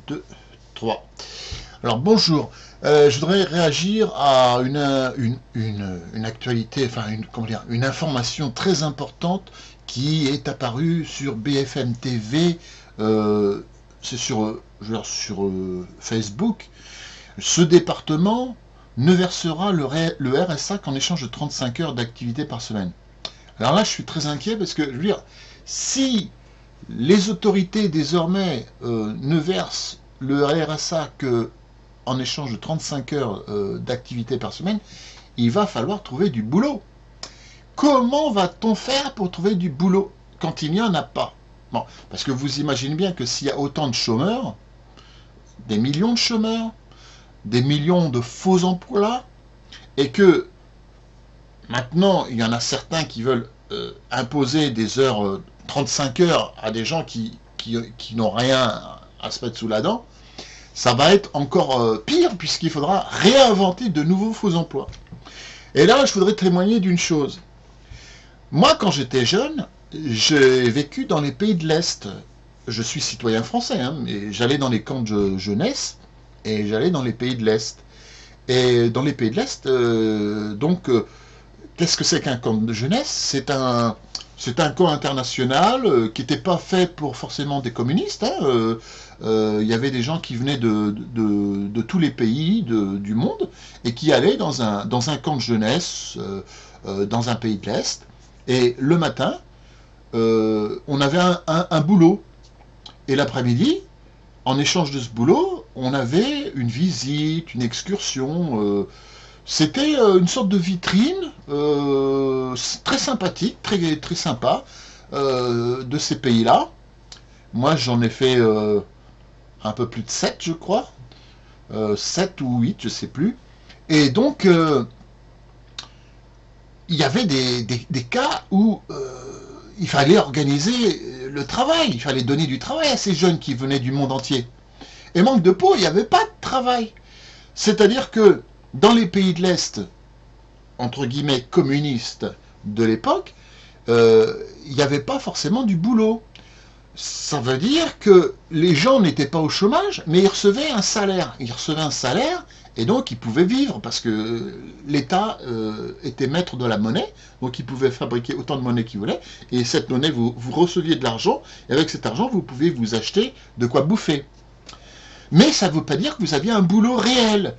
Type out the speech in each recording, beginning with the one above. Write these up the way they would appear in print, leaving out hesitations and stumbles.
2, 3. Alors bonjour, je voudrais réagir à une actualité, enfin une information très importante qui est apparue sur BFM TV, c'est sur Facebook. Ce département ne versera le RSA qu'en échange de 35 heures d'activité par semaine. Alors là, je suis très inquiet parce que, je veux dire, si les autorités désormais ne versent le RSA que en échange de 35 heures d'activité par semaine, il va falloir trouver du boulot. Comment va-t-on faire pour trouver du boulot quand il n'y en a pas? Bon, parce que vous imaginez bien que s'il y a autant de chômeurs, des millions de chômeurs, des millions de faux emplois, et que maintenant il y en a certains qui veulent imposer des heures, 35 heures à des gens qui n'ont rien à se mettre sous la dent, ça va être encore pire puisqu'il faudra réinventer de nouveaux faux emplois. Et là, je voudrais témoigner d'une chose. Moi, quand j'étais jeune, j'ai vécu dans les pays de l'Est. Je suis citoyen français, hein, mais j'allais dans les camps de jeunesse et j'allais dans les pays de l'Est. Et dans les pays de l'Est, qu'est-ce que c'est qu'un camp de jeunesse? C'est un camp international qui n'était pas fait pour forcément des communistes. Il y avait des gens qui venaient de tous les pays du monde et qui allaient dans un camp de jeunesse dans un pays de l'Est. Et le matin, on avait un boulot. Et l'après-midi, en échange de ce boulot, on avait une visite, une excursion. C'était une sorte de vitrine très sympathique, très sympa, de ces pays-là. Moi, j'en ai fait un peu plus de 7, je crois. 7 ou 8, je sais plus. Et donc, il y avait des cas où il fallait organiser le travail, il fallait donner du travail à ces jeunes qui venaient du monde entier. Et manque de peau, il n'y avait pas de travail. C'est-à-dire que dans les pays de l'Est, entre guillemets communistes de l'époque, il n'y avait pas forcément du boulot. Ça veut dire que les gens n'étaient pas au chômage, mais ils recevaient un salaire. Ils recevaient un salaire et donc ils pouvaient vivre parce que l'État était maître de la monnaie, donc ils pouvaient fabriquer autant de monnaie qu'ils voulaient. Et cette monnaie, vous receviez de l'argent et avec cet argent, vous pouviez vous acheter de quoi bouffer. Mais ça ne veut pas dire que vous aviez un boulot réel.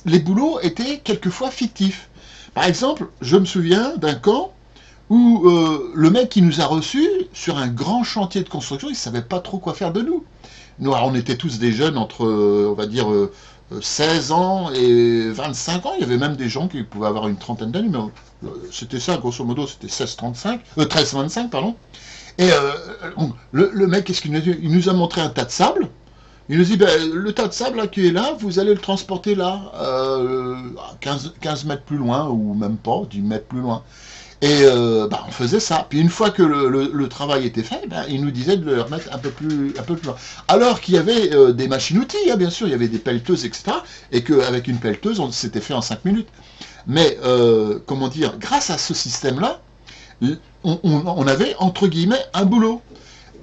Les boulots étaient quelquefois fictifs. Par exemple, je me souviens d'un camp où le mec qui nous a reçus sur un grand chantier de construction, il ne savait pas trop quoi faire de nous. Nous, alors, on était tous des jeunes entre, on va dire, 16 ans et 25 ans. Il y avait même des gens qui pouvaient avoir une trentaine d'années, mais c'était ça, grosso modo, c'était 13-25, pardon. Et le mec, qu'est-ce qu'il nous a dit? Il nous a montré un tas de sable. Il nous dit, ben, le tas de sable là, qui est là, vous allez le transporter là, 15 mètres plus loin, ou même pas, 10 mètres plus loin. Et on faisait ça. Puis une fois que le travail était fait, il nous disait de le remettre un peu plus loin. Alors qu'il y avait des machines-outils, hein, bien sûr, il y avait des pelleteuses, etc. Et qu'avec une pelleteuse, on s'était fait en 5 minutes. Mais, comment dire, grâce à ce système-là, on avait, entre guillemets, un boulot.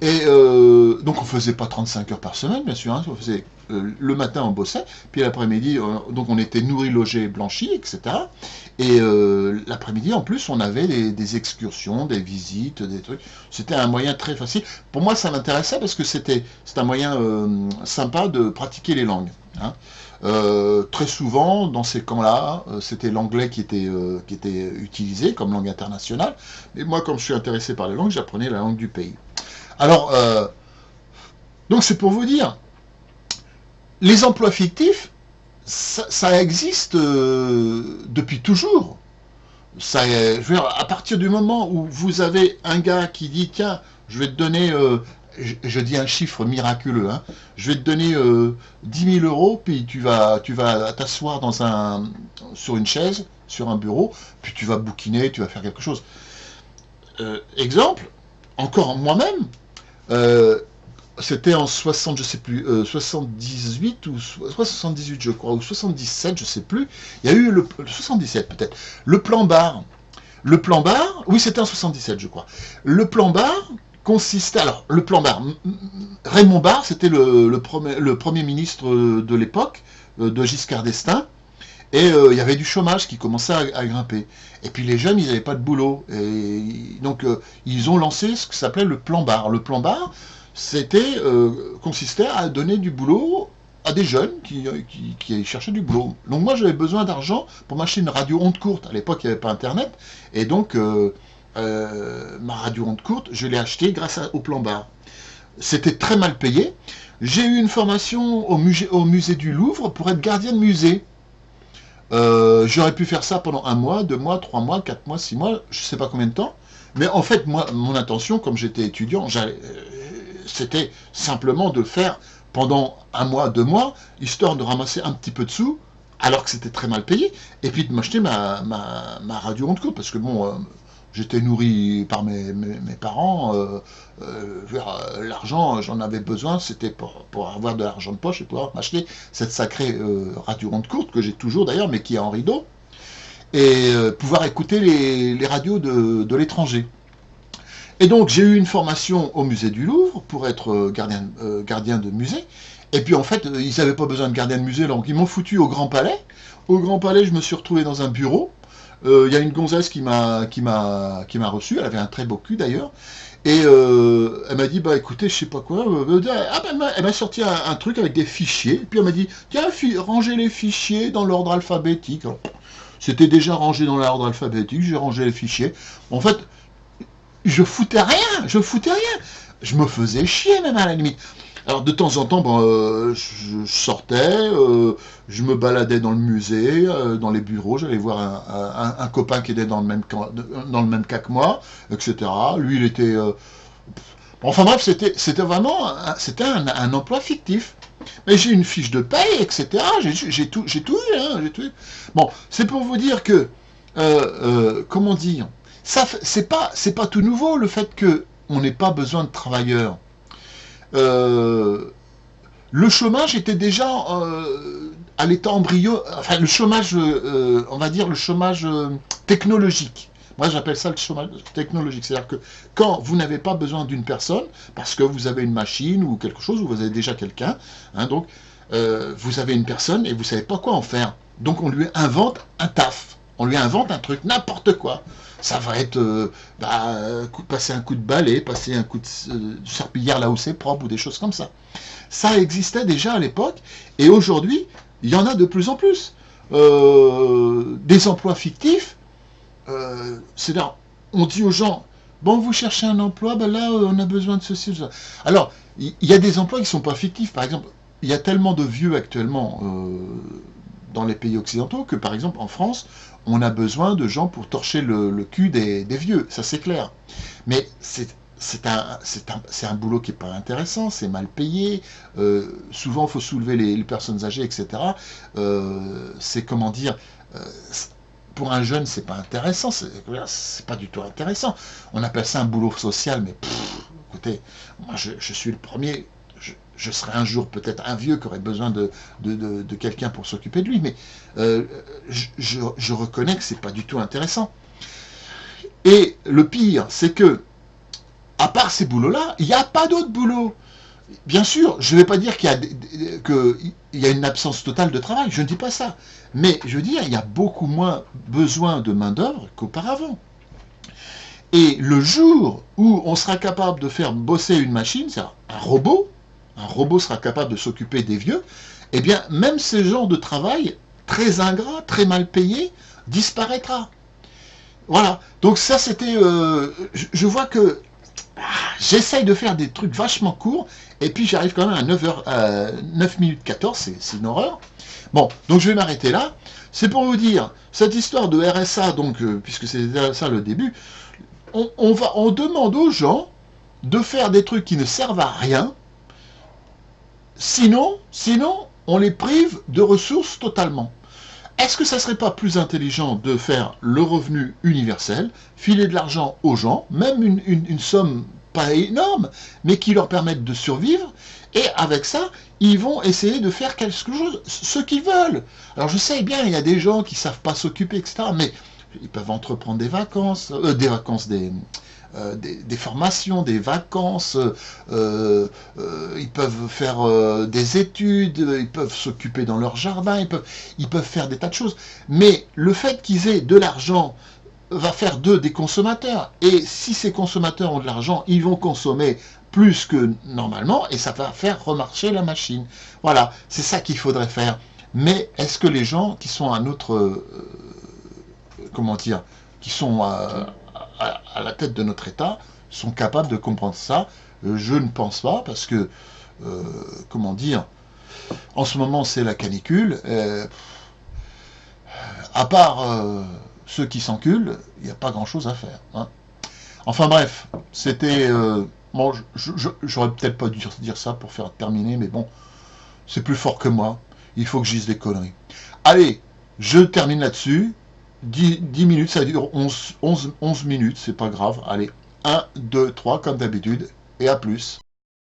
Et donc on faisait pas 35 heures par semaine, bien sûr, hein, on faisait, le matin on bossait, puis l'après-midi, donc on était nourri, logé, blanchi, etc. Et l'après-midi en plus on avait des excursions, des visites, des trucs. C'était un moyen très facile. Pour moi ça m'intéressait parce que c'était un moyen sympa de pratiquer les langues. Hein. Très souvent dans ces camps-là, c'était l'anglais qui était utilisé comme langue internationale. Mais moi comme je suis intéressé par les langues, j'apprenais la langue du pays. Alors, donc c'est pour vous dire, les emplois fictifs, ça existe depuis toujours. Je veux dire, à partir du moment où vous avez un gars qui dit, tiens, je vais te donner, je dis un chiffre miraculeux, hein, je vais te donner 10 000 euros, puis tu vas t'asseoir sur une chaise, sur un bureau, puis tu vas bouquiner, tu vas faire quelque chose. Exemple, encore moi-même, c'était en 60, je sais plus, 78 ou 78 je crois, ou 77, je sais plus. Il y a eu le 77 peut-être. Le plan bar. Le plan bar, oui c'était en 77 je crois. Le plan bar, consistait... Alors, le plan Barre. Raymond Barre, c'était le premier ministre de l'époque, de Giscard d'Estaing, et il y avait du chômage qui commençait à grimper. Et puis les jeunes, ils n'avaient pas de boulot. Et donc, ils ont lancé ce qui s'appelait le plan Barre. Le plan Barre, consistait à donner du boulot à des jeunes qui cherchaient du boulot. Donc moi, j'avais besoin d'argent pour m'acheter une radio onde courte. À l'époque, il n'y avait pas Internet. Et donc, ma radio onde courte, je l'ai achetée grâce au plan Barre. C'était très mal payé. J'ai eu une formation au musée du Louvre pour être gardien de musée. J'aurais pu faire ça pendant 1 mois, 2 mois, 3 mois, 4 mois, 6 mois, je ne sais pas combien de temps. Mais en fait, moi, mon intention, comme j'étais étudiant, c'était simplement de faire pendant 1 mois, 2 mois, histoire de ramasser un petit peu de sous, alors que c'était très mal payé, et puis de m'acheter ma radio onde courte, parce que bon, j'étais nourri par mes parents, l'argent, j'en avais besoin, c'était pour avoir de l'argent de poche et pouvoir m'acheter cette sacrée radio onde courte, que j'ai toujours d'ailleurs, mais qui est en rideau, et pouvoir écouter les radios de l'étranger. Et donc j'ai eu une formation au musée du Louvre pour être gardien de musée, et puis en fait, ils n'avaient pas besoin de gardien de musée, donc ils m'ont foutu au Grand Palais. Au Grand Palais, je me suis retrouvé dans un bureau. Il y a une gonzesse qui m'a reçu, elle avait un très beau cul d'ailleurs, et elle m'a dit, bah écoutez, je sais pas quoi, elle m'a sorti un truc avec des fichiers, et puis elle m'a dit, tiens, rangez les fichiers dans l'ordre alphabétique. Alors, c'était déjà rangé dans l'ordre alphabétique, j'ai rangé les fichiers. En fait, je foutais rien, je me faisais chier même à la limite. Alors de temps en temps, je sortais, je me baladais dans le musée, dans les bureaux, j'allais voir un copain qui était dans le même cas que moi, etc. Lui, il était... Enfin bref, c'était vraiment un emploi fictif. Mais j'ai une fiche de paye, etc. J'ai tout eu, hein, j'ai tout eu. Bon, c'est pour vous dire que, comment dire, ça, c'est pas tout nouveau le fait que on n'ait pas besoin de travailleurs. Le chômage était déjà à l'état embryo, enfin le chômage, on va dire le chômage technologique. Moi j'appelle ça le chômage technologique, c'est-à-dire que quand vous n'avez pas besoin d'une personne, parce que vous avez une machine ou quelque chose, ou vous avez déjà quelqu'un, hein, donc vous avez une personne et vous ne savez pas quoi en faire. Donc on lui invente un taf, on lui invente un truc, n'importe quoi. Ça va être passer un coup de balai, passer un coup de serpillière là où c'est propre, ou des choses comme ça. Ça existait déjà à l'époque, et aujourd'hui, il y en a de plus en plus. Des emplois fictifs, c'est-à-dire, on dit aux gens, bon, vous cherchez un emploi, ben là, on a besoin de ceci, de ça. Alors, il y a des emplois qui ne sont pas fictifs. Par exemple, il y a tellement de vieux actuellement dans les pays occidentaux que, par exemple, en France, on a besoin de gens pour torcher le cul des vieux, ça c'est clair. Mais c'est un boulot qui n'est pas intéressant, c'est mal payé, souvent il faut soulever les personnes âgées, etc. C'est comment dire, pour un jeune c'est pas intéressant, c'est pas du tout intéressant. On appelle ça un boulot social, mais écoutez, moi je suis le premier, je serai un jour peut-être un vieux qui aurait besoin de quelqu'un pour s'occuper de lui, mais je reconnais que c'est pas du tout intéressant. Et le pire, c'est que, à part ces boulots-là, il n'y a pas d'autres boulots. Bien sûr, je ne vais pas dire qu'il y a une absence totale de travail, je ne dis pas ça. Mais je veux dire, il y a beaucoup moins besoin de main-d'œuvre qu'auparavant. Et le jour où on sera capable de faire bosser une machine, c'est-à-dire un robot sera capable de s'occuper des vieux, eh bien, même ce genre de travail, très ingrat, très mal payé, disparaîtra. Voilà. Donc ça, c'était... je vois que j'essaye de faire des trucs vachement courts, et puis j'arrive quand même à 9 minutes 14, c'est une horreur. Bon, donc je vais m'arrêter là. C'est pour vous dire, cette histoire de RSA, donc, puisque c'était ça le début, on demande aux gens de faire des trucs qui ne servent à rien, sinon, on les prive de ressources totalement. Est-ce que ça ne serait pas plus intelligent de faire le revenu universel, filer de l'argent aux gens, même une somme pas énorme, mais qui leur permette de survivre, et avec ça, ils vont essayer de faire quelque chose, ce qu'ils veulent. Alors je sais bien, il y a des gens qui ne savent pas s'occuper, etc., mais ils peuvent entreprendre des vacances, des formations, des vacances, ils peuvent faire des études, ils peuvent s'occuper dans leur jardin, ils peuvent faire des tas de choses. Mais le fait qu'ils aient de l'argent va faire d'eux des consommateurs. Et si ces consommateurs ont de l'argent, ils vont consommer plus que normalement et ça va faire remarcher la machine. Voilà, c'est ça qu'il faudrait faire. Mais est-ce que les gens qui sont à notre... comment dire, qui sont à la tête de notre État sont capables de comprendre ça? Je ne pense pas, parce que, comment dire, en ce moment c'est la canicule, à part ceux qui s'enculent, il n'y a pas grand-chose à faire. Hein. Enfin bref, c'était... bon, j'aurais peut-être pas dû dire ça pour faire terminer, mais bon, c'est plus fort que moi. Il faut que je dise des conneries. Allez, je termine là-dessus. 10 minutes, ça dure 11 minutes, c'est pas grave. Allez, 1, 2, 3, comme d'habitude, et à plus.